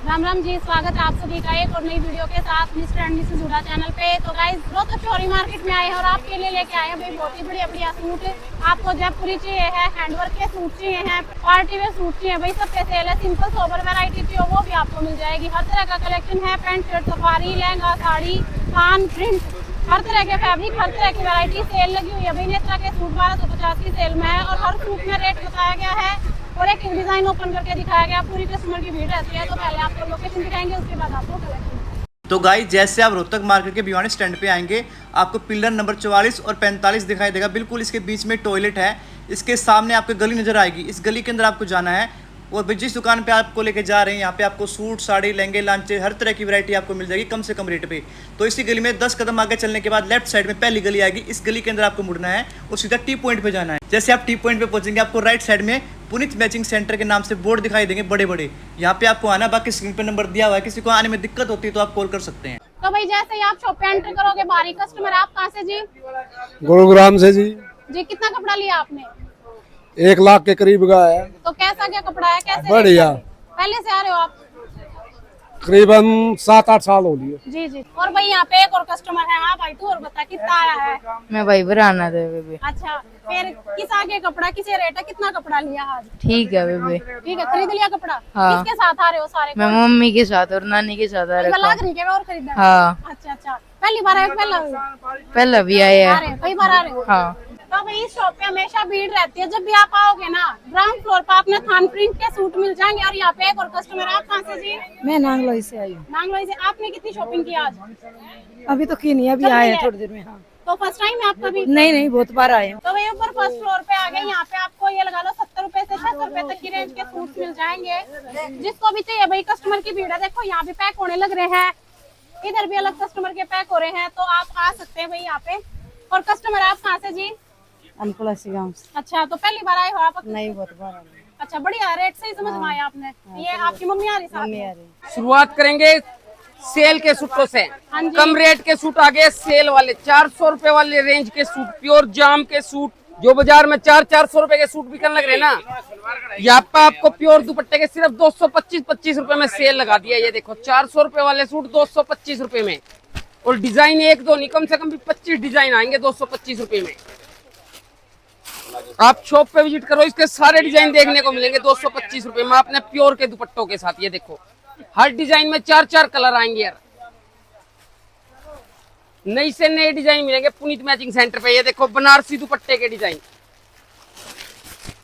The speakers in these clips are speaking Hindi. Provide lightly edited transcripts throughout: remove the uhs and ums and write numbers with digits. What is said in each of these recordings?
राम राम जी, स्वागत है आप सभी का एक और नई वीडियो के साथ Mr and Mrs Hooda channel पे। तो गाइस रोहतक शोरी मार्केट में आए हैं और आपके लिए लेके आए हैं भाई बहुत ही बढ़िया सूट। आपको जयपुरी चाहिए है, हैंडवर्क के सूट चाहिए हैं, पार्टी वेयर सूट चाहिए भाई, सब पे सेल है। सिंपल सोबर वैरायटी चाहिए वो भी आपको मिल जाएगी। हर तरह का कलेक्शन है, pant shirt, safari, lehenga, sari, थान, प्रिंट, हर तरह के फैब्रिक, हर तरह की वैरायटी सेल लगी हुई है भाई। नेत्रा के सूट 1250 की सेल में है और हर सूट में रेट बताया गया है और एक डिजाइन ओपन करके दिखाया गया। पूरी कस्टमर की भीड़ रहती है। तो पहले आपको लोकेशन दिखाएंगे, उसके बाद आपको कलेक्शन। तो गाइस जैसे आप रोहतक मार्केट के भिवानी स्टैंड पे आएंगे, आपको पिलर नंबर 44 और 45 दिखाई देगा। बिल्कुल इसके बीच में टॉयलेट है, इसके सामने आपको गली नजर आएगी। इस गली के अंदर आपको जाना है और जिस दुकान पे आपको लेके जा रहे हैं यहाँ पे आपको सूट, साड़ी, लहंगे, लांचे, हर तरह की वैरायटी आपको मिल जाएगी कम से कम रेट पे। तो इसी गली में 10 कदम आगे चलने के बाद लेफ्ट साइड में पहली गली आएगी। इस गली के अंदर आपको मुड़ना है और सीधा टी पॉइंट पे जाना है। जैसे आप टी पॉइंट पे पहुंचेंगे, आपको राइट साइड में पुनीत मैचिंग सेंटर के नाम से बोर्ड दिखाई देंगे बड़े बड़े। यहाँ पे आपको आना, बाकी स्क्रीन पे नंबर दिया हुआ है। किसी को आने में दिक्कत होती है तो आप कॉल कर सकते हैं। तो भाई जैसे ही आप शॉप पे एंटर करोगे, बाहरी कस्टमर आप कहाँ से जी? गुरुग्राम से जी। कितना कपड़ा लिया आपने? 1 लाख के करीब का है। तो कैसा क्या कपड़ा है, कैसे बढ़िया। पहले से आ रहे हो आप? करीबन 7-8 साल हो लिए। जी जी। और भाई यहाँ पे एक और कस्टमर है। हाँ भाई तू और बता कितना आया है? मैं भाई बनाना दे बेबी। अच्छा, फिर किस आगे कपड़ा, किसे रेट है, कितना कपड़ा लिया आज? ठीक है बेबी। ठीक है, खरीद लिया कपड़ा? हाँ। किसके साथ आ रहे हो सारे? मैं मम्मी के साथ और नानी के साथ आ रहा लाग रही है और खरीदा है? हाँ। अच्छा अच्छा, पहली बार आए? पहला भी आए आ हैं। रहे हैं, कई बार आ रहे हो? हाँ। तो भाई इस शॉप पे हमेशा भीड़ रहती है। जब भी आप आओगे ना, ग्राउंड फ्लोर पे आपने थान प्रिंट के सूट मिल जाएंगे। और यहाँ पे एक और कस्टमर, आप कहाँ से जी? मैं नांगलोई से आई हूँ। नांगलोई से। आपने कितनी शॉपिंग की आज? अभी तो की नहीं, अभी आए हैं थोड़ी देर में। हाँ। तो फर्स्ट टाइम है आपका भी? नहीं बहुत बार आए हैं। तो भाई ऊपर फर्स्ट फ्लोर पे आ गए। यहाँ पे आपको ये लगा लो 70 रुपए से 76 रुपए तक की रेंज के सूट मिल जाएंगे। जिसको भी चाहिए भाई, कस्टमर की भीड़ है। देखो यहाँ भी पैक होने लग रहे हैं, इधर भी अलग कस्टमर के पैक हो रहे हैं। तो आप आ सकते हैं भाई यहाँ पे। और कस्टमर आप कहाँ से जी? अनकुलासी गाँव से। अच्छा, तो पहली बार आए हो आप? नहीं, बहुत बार आए। अच्छा, बढ़िया रेट से ही समझ में आया आपने। ये आपकी मम्मी आ रही साथ मम्मी में? आ रही। शुरुआत करेंगे सेल के सूटों से। हाँ जी। कम रेट के सूट आ गए सेल वाले। 400 रुपए वाले रेंज के सूट, प्योर जाम के सूट, जो बाजार में 400 रुपए के सूट बिकने लग रहे ना, यहाँ पे आपको प्योर दुपट्टे के सिर्फ 225 रुपए में सेल लगा दिया। ये देखो 400 रुपए वाले सूट 225 रुपए में। और डिजाइन एक दो नहीं, कम से कम भी 25 डिजाइन आएंगे 225 रुपए में। आप शॉप पे विजिट करो, इसके सारे डिजाइन देखने को मिलेंगे 225 रुपए में अपने प्योर के दुपट्टों के साथ। ये देखो हर डिजाइन में 4 कलर आएंगे यार। नई से नए डिजाइन मिलेंगे पुनीत मैचिंग सेंटर पे। ये देखो बनारसी दुपट्टे के डिजाइन,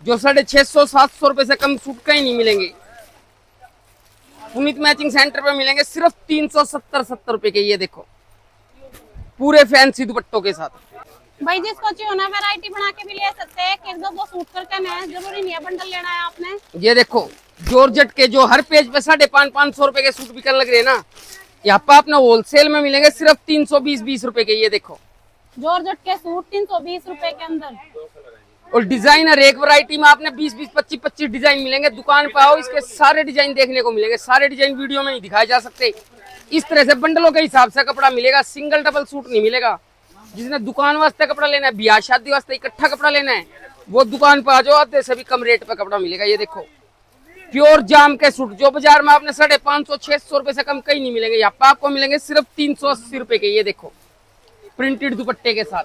जो 650-700 रुपए से कम सूट कहीं नहीं मिलेंगे। पुनीत मैचिंग सेंटर पे मिलेंगे सिर्फ 370-70 रुपए के। ये देखो पूरे फैंसी दुपट्टों के साथ। भाई जिसको चाहिए ना वैरायटी बना के भी ले सकते हैं। एक दो सूट करके ना, जरूरी नहीं है बंडल लेना है आपने। ये देखो जॉर्जेट के जो हर पेज पे 550 रुपए के सूट बिकने लग रहे हैं ना, यहाँ पे आपने होलसेल में मिलेंगे सिर्फ 320 रुपए के। ये देखो जॉर्जेट के सूट 320 रुपए के अंदर। और डिजाइनर एक वैरायटी में आपने 20-20, 25-25 डिजाइन मिलेंगे। दुकान पे आओ, इसके सारे डिजाइन देखने को मिलेंगे। सारे डिजाइन वीडियो में नहीं दिखाए जा सकते। इस तरह से बंडलों के हिसाब से कपड़ा मिलेगा, सिंगल डबल सूट नहीं मिलेगा। जिसने दुकान वास्ते कपड़ा लेना है, ब्याह शादी वास्ते इकट्ठा कपड़ा लेना है, वो दुकान पे आ जाओ, आधे से भी कम रेट पे कपड़ा मिलेगा। ये देखो प्योर जाम के सूट, जो बाजार में आपने 550-600 रुपए से कम कहीं नहीं मिलेंगे, यहाँ पे आपको मिलेंगे सिर्फ 380 रुपए के। ये देखो प्रिंटेड दुपट्टे के साथ।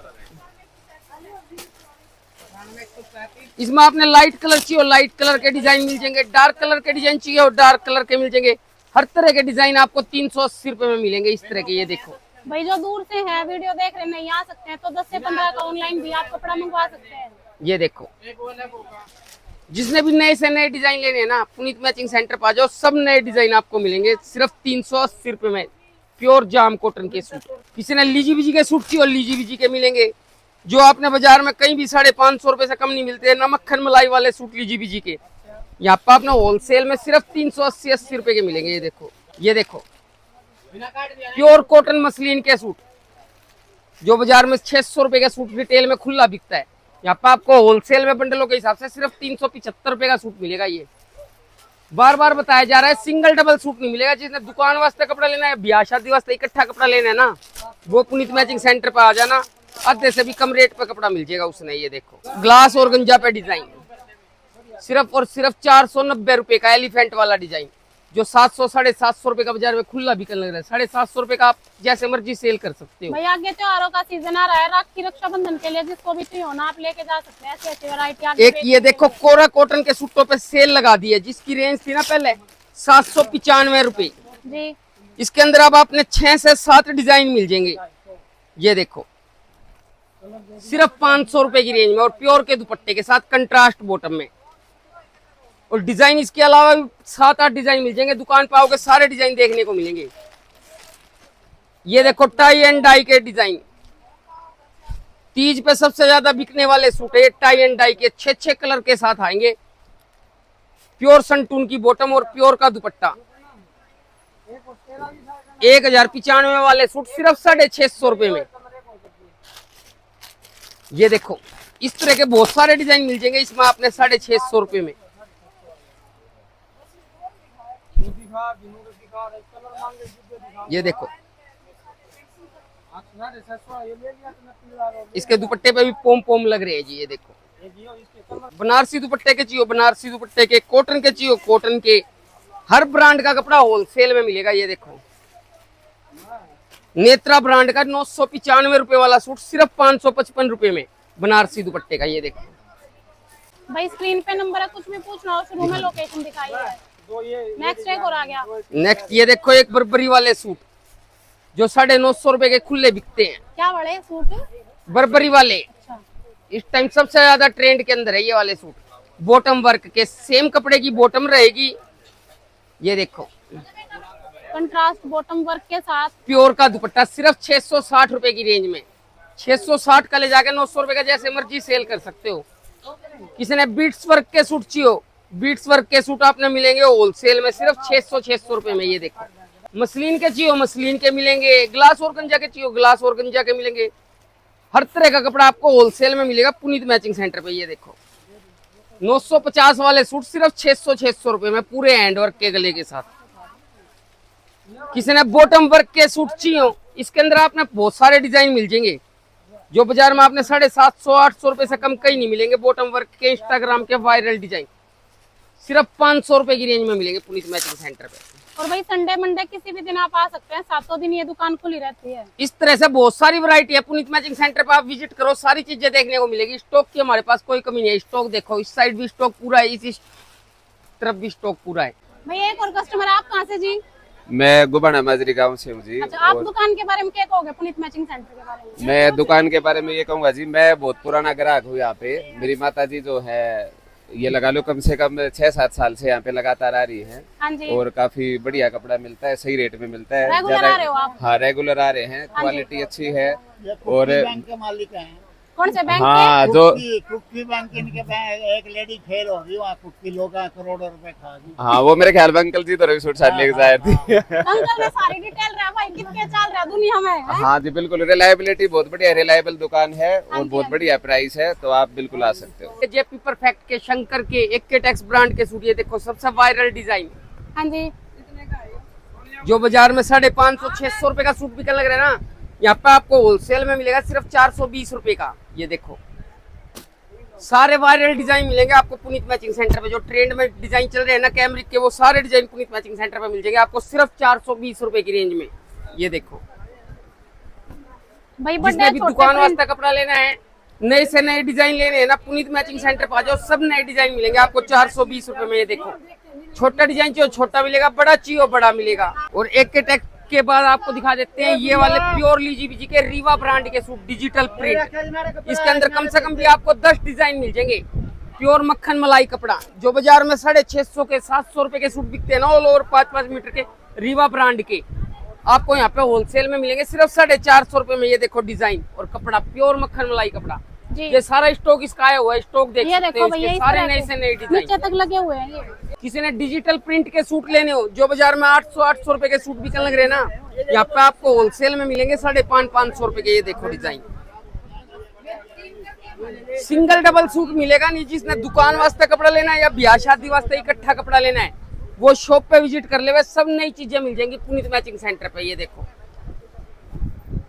इसमें आपने लाइट कलर चाहिए और लाइट कलर के डिजाइन मिल जाएंगे, डार्क कलर के डिजाइन चाहिए और डार्क कलर के मिल जाएंगे। हर तरह के डिजाइन आपको 380 रुपए में मिलेंगे इस तरह के। ये देखो भाई जो दूर से है, वीडियो देख रहे नहीं आ सकते हैं, तो 10 से 15 का ऑनलाइन भी आप कपड़ा मंगवा सकते हैं। ये देखो जिसने भी नए से नए डिजाइन लेने हैं ना, पुनीत मैचिंग सेंटर पर आ जाओ, सब नए डिजाइन आपको मिलेंगे सिर्फ 380 रुपए में। प्योर जाम कॉटन के सूट। किसी ने लीजी बीजी के सूट चाहिए और लीजी बीजी के मिलेंगे, जो आपने बाजार में कहीं भी 550 रुपए से कम नहीं मिलते। नमक मलाई वाले सूट लीजी बीजी के यहाँ पर आपने होलसेल में सिर्फ 380 रुपए के मिलेंगे। ये देखो, ये देखो प्योर कॉटन मसलिन के सूट, जो बाजार में 600 रुपए का सूट रिटेल में खुला बिकता है, यहाँ पे आपको होलसेल में बंडलों के हिसाब से सिर्फ 375 रुपए का सूट मिलेगा। ये बार बार बताया जा रहा है, सिंगल डबल सूट नहीं मिलेगा। जिसने दुकान वास्ते कपड़ा लेना है, ब्याह शादी वास्ते इकट्ठा कपड़ा लेना है ना, वो पुनीत मैचिंग सेंटर पर आ जाना, आधे से भी कम रेट पे कपड़ा मिल जाएगा उसने। ये देखो ग्लास और गंजा पे डिजाइन, सिर्फ और सिर्फ 490 रुपए का एलिफेंट वाला डिजाइन। जो 700 750 रुपए का बाजार में खुला बिकने लग रहा है। 750 रुपए का आप जैसे मर्जी सेल कर सकते हो। भाई आगे त्योहारों का सीजन आ रहा है, राखी रक्षाबंधन के लिए जिसको भी चाहिए होना आप लेके जा सकते हैं। ऐसी ऐसी वैरायटी एक ये देखो कोरा कॉटन के सूटों पे सेल लगा दी है, जिसकी रेंज थी ना पहले 795 रुपए। जी इसके अंदर अब आपने 6 से 7 डिजाइन मिल जाएंगे। ये देखो सिर्फ 500 रुपए की रेंज में और प्योर के दुपट्टे के साथ कंट्रास्ट बॉटम में। और डिजाइन इसके अलावा भी 7-8 डिजाइन मिल जाएंगे। दुकान पे आओगे सारे डिजाइन देखने को मिलेंगे। ये देखो टाई एंड डाई के डिजाइन, तीज पे सबसे ज्यादा बिकने वाले सूट है। टाई एंड डाई के 6 कलर के साथ आएंगे। प्योर संटून की बॉटम और प्योर का दुपट्टा। 1095 वाले सूट सिर्फ 650 रुपए में। ये देखो इस तरह के बहुत सारे डिजाइन मिल जाएंगे इसमें आपने 650 रुपए में। ये देखो इसके दुपट्टे पे भी पोम पोम लग रहे हैं जी। ये देखो बनारसी दुपट्टे के चाहिए बनारसी दुपट्टे के, कॉटन के चाहिए कॉटन के, हर ब्रांड का कपड़ा होलसेल में मिलेगा। ये देखो नेत्रा ब्रांड का 995 रुपए वाला सूट सिर्फ 555 रुपए में बनारसी दुपट्टे का। ये देखो भाई स्क्रीन पे नंबर है, कुछ भी पूछना हो शुरू में लोकेशन दिखाई है। नेक्स्ट एक और आ गया। नेक्स्ट ये देखो एक बर्बरी वाले सूट जो 950 रुपए के खुले बिकते हैं। क्या बड़े सूट? बर्बरी वाले अच्छा इस टाइम सबसे ज्यादा ट्रेंड के अंदर है ये वाले सूट। बॉटम वर्क के सेम कपड़े की बॉटम रहेगी। ये देखो कंट्रास्ट बॉटम वर्क के साथ प्योर का दुपट्टा सिर्फ 660 रुपए की रेंज में। 660 का ले जाके 900 रुपए का जैसे मर्जी सेल कर सकते हो। किसी ने बीट्स वर्क के सूट चाहिए, बीट्स वर्क के सूट आपने मिलेंगे होलसेल में सिर्फ 600 रुपए में। ये देखो मसलिन के चाहिए मसलिन के मिलेंगे, ग्लास और गंजा के चाहिए ग्लास और गंजा के मिलेंगे। हर तरह का कपड़ा आपको होलसेल में मिलेगा पुनीत मैचिंग सेंटर पे। ये देखो 950 वाले सूट सिर्फ 600 रुपए में पूरे हैंड वर्क के गले के साथ। किसी ने बॉटम वर्क के सूट चाहिए, इसके अंदर आपने बहुत सारे डिजाइन मिल जाएंगे जो बाजार में आपने 750-800 रुपए से कम कहीं नहीं मिलेंगे। बॉटम वर्क के इंस्टाग्राम के वायरल डिजाइन सिर्फ 500 रुपए की रेंज में मिलेंगे पुनीत मैचिंग सेंटर पे। और भाई संडे मंडे किसी भी दिन आप आ सकते हैं, 7 दिन ये दुकान खुली रहती है। इस तरह से बहुत सारी वैरायटी है पुनीत मैचिंग सेंटर पे। आप विजिट करो सारी चीजें देखने को मिलेगी। स्टॉक की हमारे पास कोई कमी नहीं है। स्टॉक देखो इस साइड भी स्टॉक पूरा है, इस तरफ भी स्टॉक पूरा है। भाई एक और कस्टमर आप कहाँ से जी? मैं गुबाना माजरी गांव से हूँ जी। अच्छा आप दुकान के बारे में क्या कहोगे पुनीत मैचिंग सेंटर के बारे में? मैं दुकान के बारे में ये कहूँगा जी, मैं बहुत पुराना ग्राहक हूँ यहाँ पे। मेरी माता जी जो है ये लगा लो कम से कम 6-7 साल से यहाँ पे लगातार आ रही है। हाँ जी और काफी बढ़िया कपड़ा मिलता है, सही रेट में मिलता है। रेगुलर आ रहे हो आप? हाँ रेगुलर आ रहे हैं, क्वालिटी अच्छी है। और के मालिक हैं। कौन से बैंक हाँ जो कुक्की बैंक इनके बैंक एक लेडी फेल हो गई वहाँ, कुक्की लोग करोड़ों रुपए खा गई। हाँ वो मेरे ख्याल में अंकल जी तो रवि सूट साथ लेके जाए थे। अंकल ने सारी डिटेल रहा भाई कितने चल रहा दुनिया में है? हाँ जी बिल्कुल, रिलायबिलिटी बहुत बढ़िया, रिलायबल दुकान है और बहुत बढ़िया प्राइस है, तो आप बिल्कुल आ सकते हो। जेपी परफेक्ट के शंकर के एक्केटेक्स ब्रांड के सूट ये देखो सबसे वायरल डिजाइन। हाँ जी जो बाजार में 550-600 रुपए का सूट बिकने लग रहा है ना, यहाँ पे आपको होलसेल में मिलेगा सिर्फ 420 रुपए का। ये देखो सारे वायरल डिजाइन मिलेंगे आपको पुनीत मैचिंग सेंटर पे। जो ट्रेंड में डिजाइन चल रहे हैं ना कैमरिक के, वो सारे डिजाइन पुनीत मैचिंग सेंटर पे मिल जाएंगे आपको सिर्फ 420 रुपए की रेंज में। ये देखो भाई जिसने बर्थडे भी छोटे दुकान print- वास्ते कपड़ा लेना है, नए से नए डिजाइन लेने हैं ना, पुनीत मैचिंग सेंटर पे आ जाओ, सब नए डिजाइन मिलेंगे आपको 420 रुपए में। ये देखो छोटा डिजाइन चाहिए छोटा मिलेगा, बड़ा चाहिए बड़ा मिलेगा। और एक के टैग के बाद आपको दिखा देते हैं ये वाले प्योर लीजीबीजी के रीवा ब्रांड के सूट डिजिटल प्रिंट। इसके अंदर कम से कम भी आपको 10 डिजाइन मिल जाएंगे। प्योर मक्खन मलाई कपड़ा जो बाजार में 650 के 700 रुपए के सूट बिकते हैं ना, ऑल ओवर 5-5 मीटर के रीवा ब्रांड के, आपको यहाँ पे होलसेल में मिलेंगे सिर्फ 450 रुपए में। ये देखो डिजाइन और कपड़ा प्योर मक्खन मलाई कपड़ा। जी ये सारा स्टॉक इसका आया हुआ है, स्टॉक देख ये सकते देखो हो भैया इसके इस सारे तरह नए के से नए नीचे डिजाइन। तक लगे हुए हैं ये। किसी ने डिजिटल प्रिंट के सूट लेने हो जो बाजार में 800 रुपए के सूट बिकने लग रहे हैं ना, यहाँ पे आपको होलसेल में मिलेंगे 550 रुपए के। ये देखो डिजाइन सिंगल डबल सूट मिलेगा नहीं। जिसने दुकान वास्ते कपड़ा लेना है या ब्याह शादी वास्ते इकट्ठा कपड़ा लेना है, वो शॉप पे विजिट कर ले, सब नई चीजें मिल जाएंगी पुनीत मैचिंग सेंटर पे। ये देखो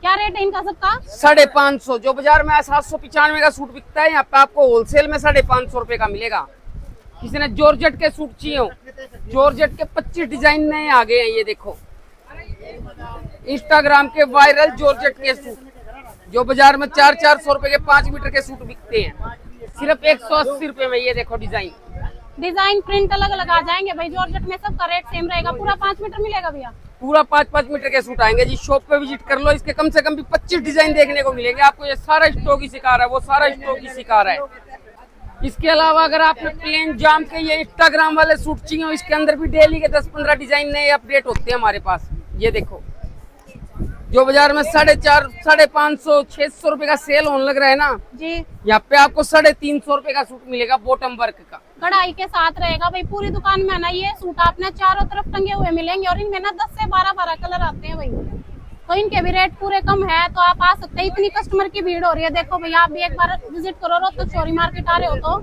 क्या रेट है इनका सबका? 550। जो बाजार में 795 का सूट बिकता है, यहाँ पे आपको होलसेल में 550 रुपए का मिलेगा। किसी ने जॉर्जेट के सूट चाहिए हो, जॉर्जेट के 25 डिजाइन नए आ गए हैं। ये देखो इंस्टाग्राम के वायरल जॉर्जेट के सूट जो बाजार में 400-400 रुपए के 5 मीटर के सूट बिकते हैं, सिर्फ 180 रुपए में। ये देखो डिजाइन प्रिंट अलग अलग आ जाएंगे भाई। जॉर्जेट में सबका रेट सेम रहेगा। पूरा 5 मीटर मिलेगा भैया? पूरा 5-5 मीटर के सूट आएंगे जी। शॉप पे विजिट कर लो, इसके कम से कम भी 25 डिजाइन देखने को मिलेंगे आपको। ये सारा स्टॉक ही सिखा रहा है, वो सारा स्टॉक ही सिखा रहा है। इसके अलावा अगर आपने प्लेन जाम के ये इंस्टाग्राम वाले सूट चाहिए हो, इसके अंदर भी डेली के 10-15 डिजाइन नए अपडेट होते हैं हमारे पास। ये देखो जो बाजार में 450, 550, 600 रुपए का सेल होने लग रहा है ना जी, यहाँ पे आपको 350 रुपए का सूट मिलेगा बॉटम वर्क का, कढ़ाई के साथ रहेगा भाई। पूरी दुकान में ना ये सूट आपने चारों तरफ टंगे हुए मिलेंगे और इनमें ना 10 से 12 कलर आते हैं भाई। तो इनके भी रेट पूरे कम है, तो आप आ सकते हैं। इतनी कस्टमर की भीड़ हो रही है, देखो भैया आप भी एक बार विजिट करो। रोहतक चोरी मार्केट आ रहे हो तो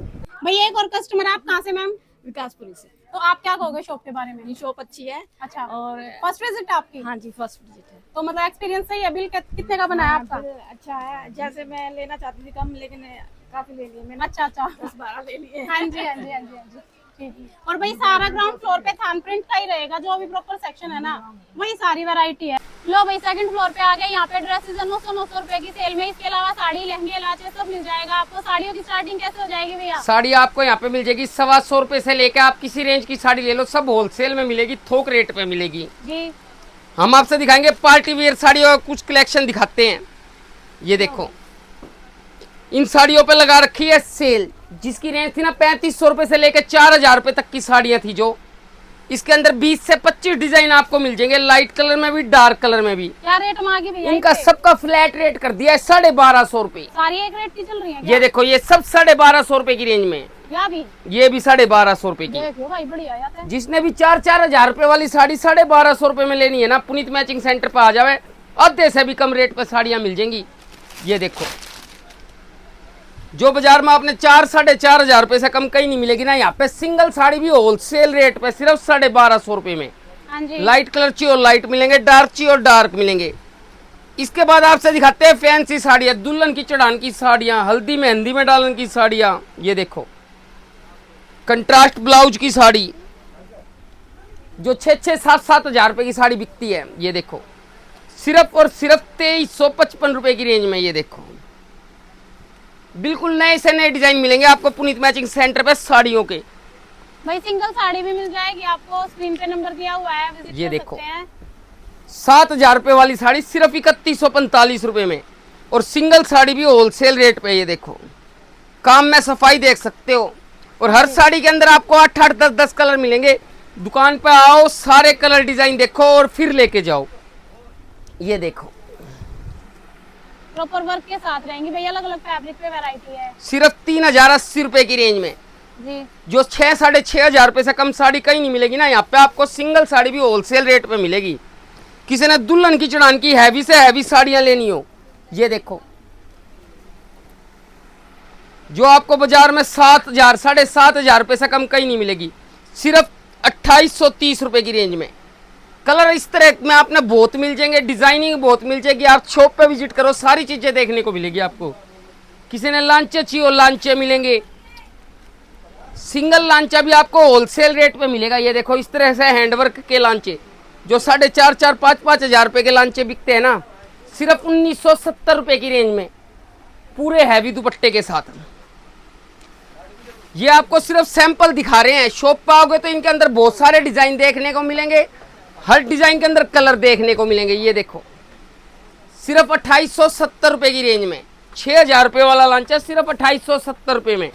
भैया एक और कस्टमर। आप कहाँ से मैम? विकासपुरी से। तो आप क्या कहोगे शॉप के बारे में? शॉप अच्छी है। अच्छा, और फर्स्ट विजिट आपकी? हाँ जी, फर्स्ट विजिट है। तो मतलब एक्सपीरियंस सही है। बिल कितने का बनाया आपका? अच्छा है, जैसे मैं लेना चाहती थी कम, लेकिन काफी ले लिए मैंने। अच्छा 10-12 ले लिए। हाँ जी हाँ जी हाँ जी हाँ जी, ठीक। और भाई सारा ग्राउंड फ्लोर पे थान प्रिंट का ही रहेगा, जो अभी प्रॉपर सेक्शन है ना, वही सारी वैरायटी है। लो भाई सेकंड फ्लोर पे आ गए। यहाँ पे ड्रेसेस 900 रुपए की सेल में। इसके अलावा साड़ी, लहंगे, लाचे सब मिल जाएगा आपको। साड़ियों की स्टार्टिंग कैसे हो जाएगी भैया? साड़ी आपको यहाँ पे मिल जाएगी 125 रुपए से लेकर आप किसी रेंज की साड़ी ले लो, सब होलसेल में मिलेगी, थोक रेट पे मिलेगी जी। हम आपसे दिखाएंगे पार्टी वेयर साड़ियों का कुछ कलेक्शन दिखाते हैं। ये देखो इन साड़ियों पे लगा रखी है सेल, जिसकी रेंज थी ना 3500 रुपए से लेकर 4000 रुपए तक की साड़ियां थी। जो इसके अंदर 20 से 25 डिजाइन आपको मिल जाएंगे, लाइट कलर में भी, डार्क कलर में भी। क्या रेट मांगी भैया? इनका सबका फ्लैट रेट कर दिया है 1250 रुपए। सारी एक रेट की चल रही है? ये देखो ये सब 1250 रुपए की रेंज में, ये भी 1250 रुपए की। देखो भाई बढ़िया है। जिसने भी 4-4 रुपए वाली साड़ी 1250 रुपए में लेनी है ना, पुनीत मैचिंग सेंटर पर आ जावे, आधे से भी कम रेट पे साड़ियां मिल जाएंगी। ये देखो जो बाजार में आपने 4-4.5 रुपए से कम कहीं नहीं मिलेगी ना, यहाँ पे सिंगल साड़ी भी होलसेल रेट पे सिर्फ 1250 रुपए में। हाँ जी। लाइट कलर चाहिए और लाइट मिलेंगे, डार्क चाहिए और डार्क मिलेंगे। इसके बाद आपसे दिखाते हैं फैंसी साड़ियाँ, दुल्हन की चढ़ान की साड़ियाँ, हल्दी मेहंदी में डालने की साड़ियाँ। ये देखो कंट्रास्ट ब्लाउज की साड़ी जो 6-7 हजार रुपए की साड़ी बिकती है। ये देखो सिर्फ और सिर्फ 2355 रुपए की रेंज में। ये देखो बिल्कुल नए से नए डिजाइन मिलेंगे आपको पुनीत मैचिंग सेंटर पे साड़ियों के। भाई सिंगल साड़ी भी मिल जाएगी आपको, स्क्रीन पे नंबर दिया हुआ है, विजिट ये कर देखो सकते हैं। 7000 रुपए वाली साड़ी सिर्फ 3145 रुपए में, और सिंगल साड़ी भी होलसेल रेट पे। ये देखो काम में सफाई देख सकते हो, और हर साड़ी के अंदर आपको 8-8, 10-10 कलर मिलेंगे। दुकान पे आओ, सारे कलर डिजाइन देखो और फिर लेके जाओ। ये देखो प्रॉपर वर्क के साथ रहेंगी भैया, अलग अलग फैब्रिक पे वैरायटी है। सिर्फ 3080 रुपए की रेंज में जी। जो 6-6.5 रुपए से कम साड़ी कहीं नहीं मिलेगी ना, यहाँ पे आपको सिंगल साड़ी भी होलसेल रेट पे मिलेगी। किसी ने दुल्हन की चढ़ान की हैवी से हैवी साड़ियां लेनी हो, ये देखो जो आपको बाजार में 7000, 7500 रुपए से कम कहीं नहीं मिलेगी, सिर्फ 2830 रुपए की रेंज में। कलर इस तरह में आपने बहुत मिल जाएंगे, डिजाइनिंग बहुत मिल जाएगी। आप शॉप पे विजिट करो, सारी चीजें देखने को मिलेगी आपको। किसी ने लांचे चाहिए, लांचे मिलेंगे, सिंगल लांचा भी आपको होलसेल रेट पे मिलेगा। ये देखो इस तरह से हैंडवर्क के लांचे जो 4.5-4, 5-5 हजार रुपए के लांचे बिकते हैं ना, सिर्फ 1970 रुपए की रेंज में, पूरे हैवी दुपट्टे के साथ। ये आपको सिर्फ सैंपल दिखा रहे हैं, शॉप पे आओगे तो इनके अंदर बहुत सारे डिजाइन देखने को मिलेंगे, हर डिजाइन के अंदर कलर देखने को मिलेंगे। ये देखो सिर्फ 2870 रुपए की रेंज में, 6000 रुपए वाला लांचा सिर्फ 2870 रुपए में।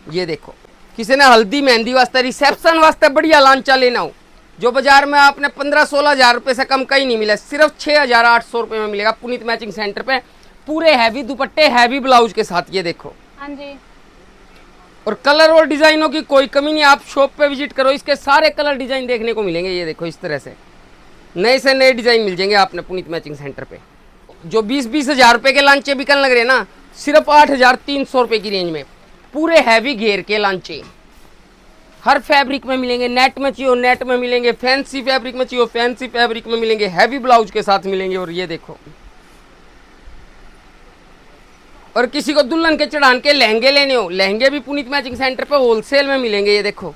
ये देखो किसी ने हल्दी मेहंदी वास्ते, रिसेप्शन वास्ते बढ़िया लांचा लेना हो, जो बाजार में आपने 15-16 हजार रुपए से कम कहीं नहीं मिला, सिर्फ 6800 रुपए में मिलेगा पुनीत मैचिंग सेंटर पे, पूरे हैवी दुपट्टे, हैवी ब्लाउज के साथ। ये देखो हाँ जी। और कलर और डिजाइनों की कोई कमी नहीं, आप शॉप पे विजिट करो, इसके सारे कलर डिजाइन देखने को मिलेंगे। ये देखो इस तरह से नए से नए डिजाइन मिल जाएंगे आपने पुनीत मैचिंग सेंटर पे। जो 20-20 हजार रुपए के लांचे बिकने लग रहे हैं ना, सिर्फ 8300 रुपए की रेंज में, पूरे हैवी घेर के लांचे, हर फैब्रिक में मिलेंगे। नेट में चाहिए नेट में मिलेंगे, फैंसी फैब्रिक में चाहिए फैंसी फैब्रिक में मिलेंगे, हैवी ब्लाउज के साथ मिलेंगे। और ये देखो और किसी को दुल्हन के चढ़ान के लहंगे लेने हो, लहंगे भी पुनीत मैचिंग सेंटर पे होलसेल में मिलेंगे। ये देखो,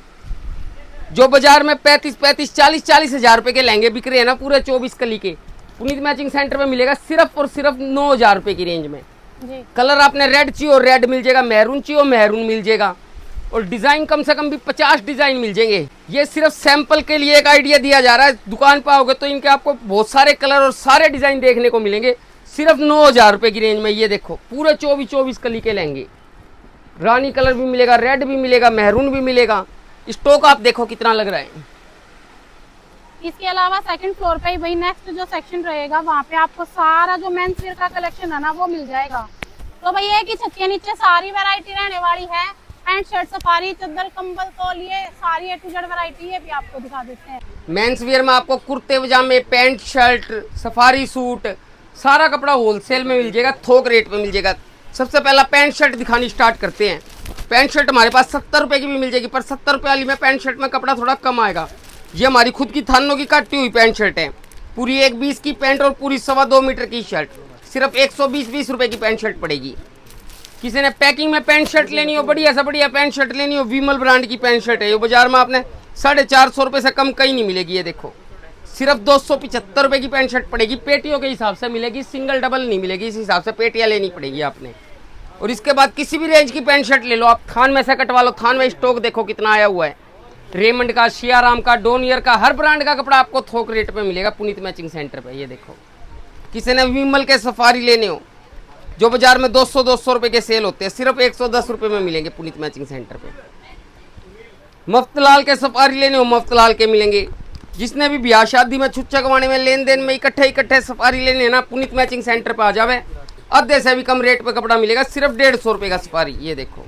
जो बाजार में 35-35, 40-40 हजार रुपए के लहंगे बिक रहे हैं ना पूरे 24 कली के, पुनीत मैचिंग सेंटर पे मिलेगा सिर्फ और सिर्फ 9,000 रुपए की रेंज में। जी। कलर आपने रेड चाहिए रेड मिल जाएगा, मैरून चाहिए मैरून मिल जाएगा, और डिजाइन कम से कम भी 50 डिजाइन मिल जाएंगे। ये सिर्फ सैंपल के लिए एक आइडिया दिया जा रहा है। दुकान पर आओगे तो इनके आपको बहुत सारे कलर और सारे डिजाइन देखने को मिलेंगे सिर्फ 9,000 रुपए की रेंज में। ये देखो, पूरे 24 कली के लहंगे, रानी कलर भी मिलेगा, रेड भी मिलेगा, मैरून भी मिलेगा। स्टॉक आप देखो कितना लग रहा है। इसके अलावा सेकंड फ्लोर पे ही भाई नेक्स्ट जो सेक्शन रहेगा वहाँ पे आपको सारा जो मेंस वेयर का कलेक्शन है ना वो मिल जाएगा। तो भाई एक ही छत के नीचे सारी वैरायटी रहने वाली है। पैंट शर्ट, सफारी, चद्दर, कंबल, तौलिए, सारी A to Z वैरायटी है भी आपको दिखा देते हैं। मेंस वेयर में आपको कुर्ते पजामे, पैंट शर्ट, सफारी सूट, सारा कपड़ा होलसेल में मिल जाएगा, थोक रेट पे मिल जाएगा। सबसे पहला पैंट शर्ट दिखानी स्टार्ट करते हैं। पैंट शर्ट हमारे पास 70 रुपए की भी मिल जाएगी, पर 70 रुपए वाली में पैंट शर्ट में कपड़ा थोड़ा कम आएगा। ये हमारी खुद की थानों की काटी हुई पैंट शर्ट है, पूरी 1,20 की पैंट और पूरी 2.25 मीटर की शर्ट, सिर्फ 120 रुपए की पैंट शर्ट पड़ेगी। किसी ने पैकिंग में पैंट शर्ट लेनी हो, बढ़िया से बढ़िया पैंट शर्ट लेनी हो, विमल ब्रांड की पैंट शर्ट है, ये बाजार में आपने 450 रुपए से कम कहीं नहीं मिलेगी। ये देखो, सिर्फ 275 रुपए की पैंट शर्ट पड़ेगी, पेटियों के हिसाब से मिलेगी, सिंगल डबल नहीं मिलेगी, इस हिसाब से पेटियां लेनी पड़ेगी आपने। और इसके बाद किसी भी रेंज की पैंट शर्ट ले लो आप, थान में से कटवा लो, थान में स्टॉक देखो कितना आया हुआ है। रेमंड का, शियाराम का, डोनियर का, हर ब्रांड का कपड़ा आपको थोक रेट पे मिलेगा पुनीत मैचिंग सेंटर पे। ये देखो, किसी ने विमल के सफारी लेने हो, जो बाजार में 200 रुपए के सेल होते हैं, सिर्फ 110 रुपए में मिलेंगे पुनीत मैचिंग सेंटर पे। मफ्तलाल के सफारी लेने हो, मफ्तलाल के मिलेंगे। जिसने भी ब्याह शादी में, छुच्चा कमाने में, लेन देन में इकट्ठे सफारी लेने ना, पुनीत मैचिंग सेंटर पे आ जावे, आधे से भी कम रेट पे कपड़ा मिलेगा, सिर्फ 150 रुपए का सफारी। ये देखो,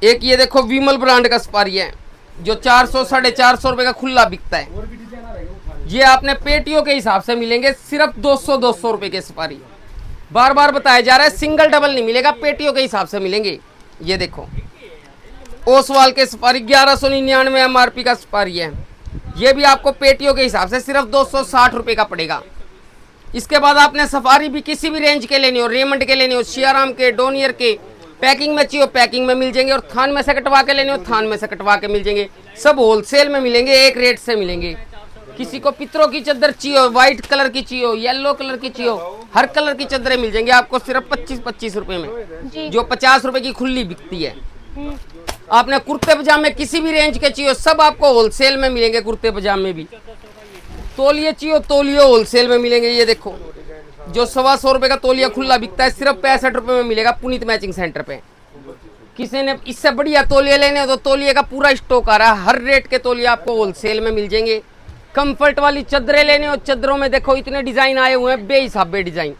एक ये देखो विमल ब्रांड का सफारी है, जो 400-450 रुपए का खुला बिकता है। ये आपने पेटियों के हिसाब से मिलेंगे, सिर्फ 200 रुपए के सफारी। बार बार बताया जा रहा है, सिंगल डबल नहीं मिलेगा, पेटियों के हिसाब से मिलेंगे। ये देखो, ओसवाल के सफारी 1199 MRP का सफारी है, ये भी आपको पेटियों के हिसाब से सिर्फ 260 रुपए का पड़ेगा। इसके बाद आपने सफारी भी किसी भी रेंज के लेनी हो, रेमंड के लेनी हो, शियाराम के, डोनियर के, पैकिंग में चाहिए पैकिंग में मिल जाएंगे, और थान में से कटवा के लेने हो थान में से कटवा के मिल जाएंगे। सब होलसेल में मिलेंगे, एक रेट से मिलेंगे। किसी को पितरों की चादर चाहिए हो, व्हाइट कलर की चाहिए हो, येलो कलर की चाहिए हो, हर कलर की चादरें मिल जाएंगी आपको सिर्फ 25 रुपए में, जो 50 रुपए की खुली बिकती है। आपने कुर्ते पजामे किसी भी रेंज के चाहिए, सब आपको होलसेल में मिलेंगे। कुर्ते पजामे भी, तौलिए चाहिए तौलिए होलसेल में मिलेंगे। ये देखो, जो 125 रुपए का तौलिया खुला बिकता है, सिर्फ 65 रुपए में मिलेगा पुनीत मैचिंग सेंटर पे। किसी ने इससे बढ़िया तौलिया लेने हो तो तौलिए का पूरा स्टॉक आ रहा है, हर रेट के तौलिए आपको होलसेल में मिल जाएंगे। कंफर्ट वाली चादरें लेने हो, चादरों में देखो इतने डिजाइन आए हुए हैं, बेहिसाबे डिजाइन।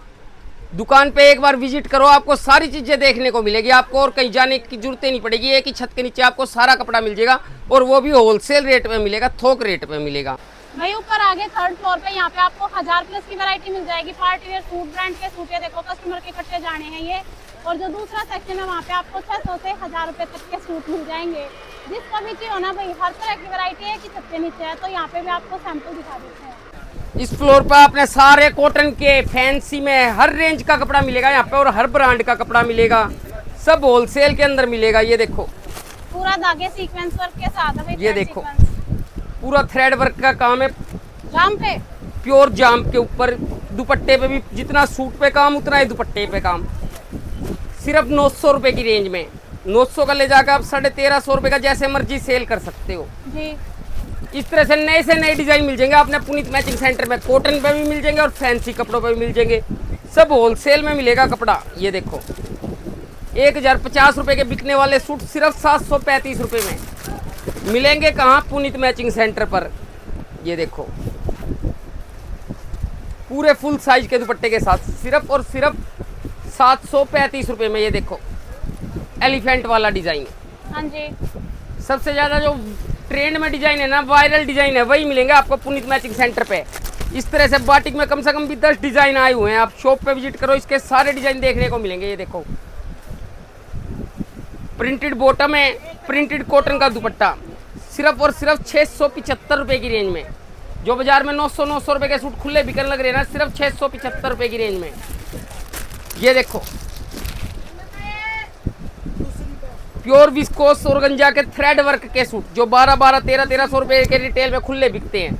दुकान पे एक बार विजिट करो, आपको सारी चीजें देखने को मिलेगी, आपको और कहीं जाने की जरूरत नहीं पड़ेगी। एक ही छत के नीचे आपको सारा कपड़ा मिल जाएगा, और वो भी होलसेल रेट में मिलेगा, थोक रेट में मिलेगा। भाई ऊपर आगे थर्ड फ्लोर पे यहाँ पे आपको 1000+ की वैरायटी मिल जाएगी। पार्टी वेयर सूट, ब्रांड के सूट, ये देखो कस्टमर के कट्टे जाने हैं ये। और जो दूसरा सेक्शन है वहाँ पे आपको 600 से 1000 रुपए तक के सूट मिल जाएंगे। जिसको भी चाहिए ना भाई, हर तरह की वैरायटी है कि छत के नीचे है, तो यहाँ पे भी आपको सैंपल दिखा देते हैं। इस फ्लोर पर आपने सारे कॉटन के, फैंसी में हर रेंज का कपड़ा मिलेगा यहाँ पे, और हर ब्रांड का कपड़ा मिलेगा, सब होलसेल के अंदर मिलेगा। ये देखो, पूरा धागे सीक्वेंस वर्क के साथ है भाई। ये देखो, पूरा थ्रेड वर्क का काम है, जाम पे, प्योर जाम के ऊपर। दुपट्टे पे भी जितना सूट पे काम उतना ही दुपट्टे पे काम, सिर्फ 900 रुपए की रेंज में। 900 का ले जाकर आप 1350 रुपए का जैसे मर्जी सेल कर सकते हो जी। इस तरह से नए डिजाइन मिल जाएंगे आपने पुनीत मैचिंग सेंटर में। कॉटन पे भी मिल जाएंगे और फैंसी कपड़ों पे भी मिल जाएंगे, सब होलसेल में मिलेगा कपड़ा। ये देखो, 1050 रुपए के बिकने वाले सूट सिर्फ 735 रुपए में मिलेंगे। कहाँ? पुनीत मैचिंग सेंटर पर। ये देखो, पूरे फुल साइज के दुपट्टे के साथ सिर्फ और सिर्फ 735 रुपए में। ये देखो, एलिफेंट वाला डिजाइन। हाँ जी, सबसे ज्यादा जो ट्रेंड में डिजाइन है ना, वायरल डिजाइन है, वही मिलेंगे आपको पुनीत मैचिंग सेंटर पे। इस तरह से बाटिक में कम से कम भी 10 डिजाइन आए हुए हैं, आप शॉप पे विजिट करो, इसके सारे डिजाइन देखने को मिलेंगे। ये देखो, प्रिंटेड बॉटम है, प्रिंटेड कॉटन का दुपट्टा, सिर्फ और सिर्फ 675 रुपए की रेंज में। जो बाजार में 900 रुपए के सूट खुले बिकने लग रहे हैं ना, सिर्फ 675 रुपए की रेंज में। ये देखो प्योर विस्कोस ऑर्गेन्जा के थ्रेड वर्क के सूट जो 1300 रुपए के रिटेल में खुले बिकते हैं,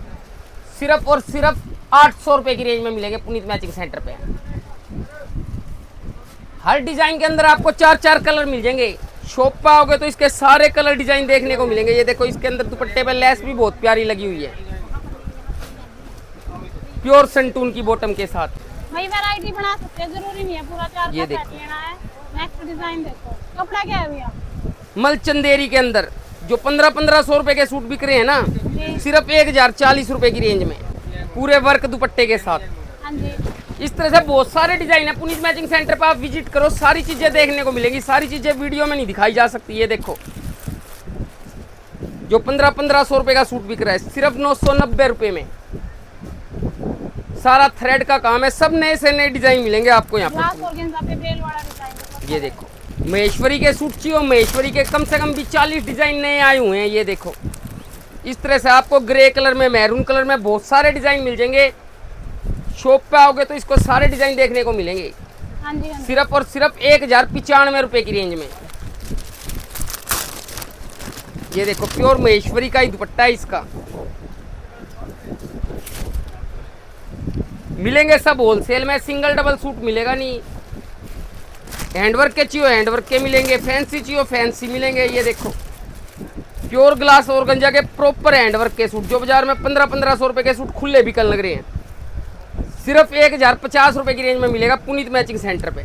सिर्फ और सिर्फ 800 रुपए की रेंज में मिलेंगे पुनीत मैचिंग सेंटर पे। हर डिजाइन के अंदर आपको 4-4 कलर मिल जाएंगे। शॉप पे आओगे तो इसके सारे कलर डिजाइन देखने को मिलेंगे। ये देखो इसके अंदर दुपट्टे पे लेस भी बहुत प्यारी लगी हुई है, प्योर संटून की बॉटम के साथ। वही वैरायटी बना सकते हैं, जरूरी नहीं है पूरा 4 ये का सेट लेना है। नेक्स्ट डिजाइन देखो, कपड़ा क्या है भैया? मल चंदेरी के अंदर जो 1500 रुपए के सूट बिक रहे हैं ना, सिर्फ 1040 रुपए की रेंज में पूरे वर्क दुपट्टे के साथ। हाँ जी, इस तरह से बहुत सारे डिजाइन है। पुनीत मैचिंग सेंटर पर आप विजिट करो, सारी चीजें देखने को मिलेंगी। सारी चीजें वीडियो में नहीं दिखाई जा सकती। ये देखो जो 1500 रुपए का सूट बिक रहा है सिर्फ 990 रुपए में। सारा थ्रेड का काम है, सब नए से नए डिजाइन मिलेंगे आपको यहाँ ग्लास ऑर्गेन्जा पे बेल वाला डिजाइन। पे। ये देखो महेश्वरी के सूट चाहिए, महेश्वरी के कम से कम भी 40 डिजाइन नए आए हुए हैं। ये देखो इस तरह से आपको ग्रे कलर में, मैरून कलर में बहुत सारे डिजाइन मिल जाएंगे। शॉप पे आओगे तो इसको सारे डिजाइन देखने को मिलेंगे। हाँ जी, हाँ जी। सिर्फ और सिर्फ 1095 रुपए की रेंज में। ये देखो प्योर महेश्वरी का ही दुपट्टा है इसका। मिलेंगे सब होलसेल में, सिंगल डबल सूट मिलेगा नहीं। हैंडवर्क के चाहिए हैंडवर्क के मिलेंगे, फैंसी चाहिए फैंसी मिलेंगे। ये देखो प्योर ग्लास ऑर्गेन्जा के प्रॉपर हैंडवर्क के सूट जो बाजार में 1500 रुपए के सूट खुले बिकन लग रहे हैं, सिर्फ 1050 रुपए की रेंज में मिलेगा पुनीत मैचिंग सेंटर पे।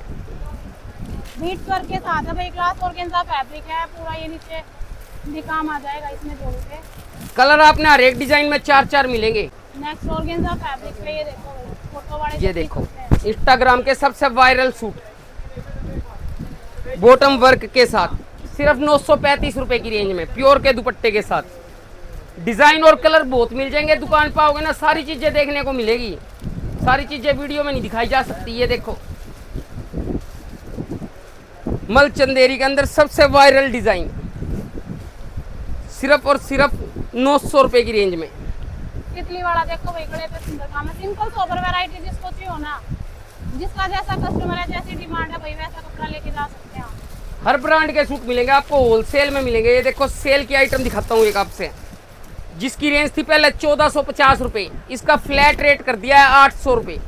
बीट्स वर्क के साथ है भाई, ग्लास ऑर्गेन्जा फैब्रिक है पूरा। ये नीचे भी काम आ जाएगा इसमें जोड़ के। कलर आपने हर एक डिजाइन में 4-4 मिलेंगे। नेक्स्ट ऑर्गेन्जा फैब्रिक पे ये देखो फोटो वाले। ये देखो इंस्टाग्राम के सबसे वायरल सूट बॉटम वर्क के साथ सिर्फ 935 रुपए की रेंज में, प्योर के दुपट्टे के साथ। डिजाइन और कलर बहुत मिल जाएंगे। दुकान पर आओगे ना सारी चीजें देखने को मिलेगी। सारी चीजें वीडियो में नहीं दिखाई जा सकती। ये देखो मल चंदेरी के अंदर सबसे वायरल डिजाइन सिर्फ और सिर्फ 900 रुपए की रेंज में। तितली वाला देखो भाई, गले पे सुंदर काम है। सिंपल सोबर वैरायटी जिसको चाहिए हो ना, जिसका जैसा कस्टमर है, जैसी डिमांड है भाई वैसा कपड़ा लेके जा सकते हैं। हर ब्रांड के सूट मिलेंगे आपको, होलसेल में मिलेंगे। ये देखो सेल की आइटम दिखाता हूँ एक आपसे, जिसकी रेंज थी पहले 1450 रुपए, इसका फ्लैट रेट कर दिया है 800 रुपए।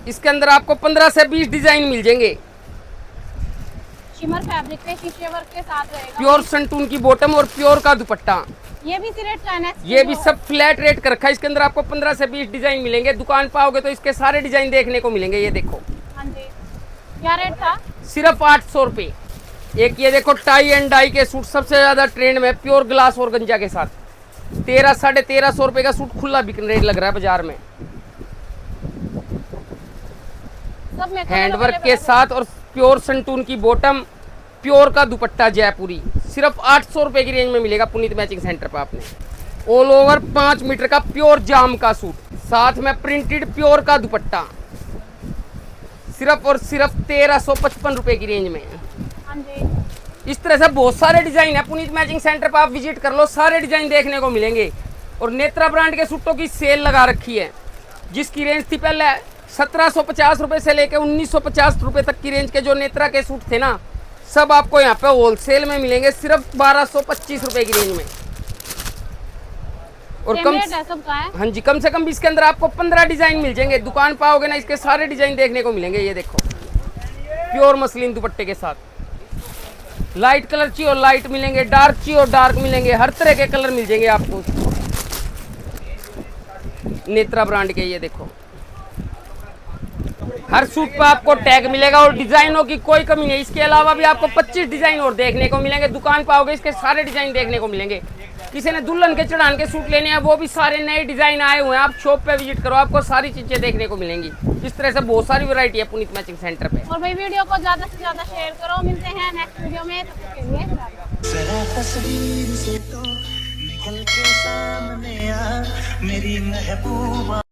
इसके अंदर आपको 15 से 20 डिजाइन मिल जाएंगे। शिमर फैब्रिक पे शीशे वर्क के साथ रहेगा। प्योर संटून की बॉटम और प्योर का दुपट्टा। ये भी रेट का है। ये भी सब फ्लैट रेट कर रखा है। इसके अंदर आपको 15 से 20 डिजाइन मिलेंगे। दुकान पाओगे तो इसके सारे डिजाइन देखने को मिलेंगे। ये देखो हाँ जी, क्या रेट था? सिर्फ 800 रुपए। एक ये देखो टाई एंड डाई के सूट सबसे ज्यादा ट्रेंड में, प्योर ग्लास ऑर्गेन्जा के साथ 1300-1350 रुपए का सूट खुला बिकने रेट लग रहा है बाजार में, सब में हैंडवर्क के साथ। और प्योर संटून की बॉटम, प्योर का दुपट्टा जयपुरी, सिर्फ 800 रुपए की रेंज में मिलेगा पुनीत मैचिंग सेंटर पर आपने। ऑल ओवर 5 मीटर का प्योर जाम का सूट, साथ में प्रिंटेड प्योर का दुपट्टा, सिर्फ और सिर्फ 1355 रुपए की रेंज में। हाँ जी, इस तरह से बहुत सारे डिजाइन है पुनीत मैचिंग सेंटर पर, आप विजिट कर लो, सारे डिजाइन देखने को मिलेंगे। और नेत्रा ब्रांड के सूटों की सेल लगा रखी है, जिसकी रेंज थी पहले 1750 रुपए से लेकर 1950 रुपए तक की रेंज के जो नेत्रा के सूट थे ना, सब आपको यहाँ पे होलसेल में मिलेंगे सिर्फ 1225 रुपए की रेंज में। और कम है सबका है। हाँ जी, कम से कम भी इसके अंदर आपको 15 डिजाइन मिल जाएंगे। दुकान पाओगे ना इसके सारे डिजाइन देखने को मिलेंगे। ये देखो प्योर मसलिन दुपट्टे के साथ, लाइट कलर चाहिए और लाइट मिलेंगे, डार्क चाहिए और डार्क मिलेंगे, हर तरह के कलर मिल जाएंगे आपको नेत्रा ब्रांड के। ये देखो हर सूट पे आपको टैग मिलेगा और डिजाइनों की कोई कमी नहीं। इसके अलावा भी आपको 25 डिजाइन और देखने को मिलेंगे। दुकान पे आओगे इसके सारे डिजाइन देखने को मिलेंगे। किसी ने दुल्हन के चढ़ान के सूट लेने हैं, वो भी सारे नए डिजाइन आए हुए हैं। आप शॉप पे विजिट करो, आपको सारी चीजें देखने को मिलेंगी। इस तरह से बहुत सारी वैरायटी है पुनीत मैचिंग सेंटर पे। और भाई वीडियो को ज्यादा से ज्यादा शेयर करो। मिलते हैं नेक्स्ट वीडियो में, तब तक के लिए जरा तस्वीर से तो निकल के सामने आ मेरी महबूबा।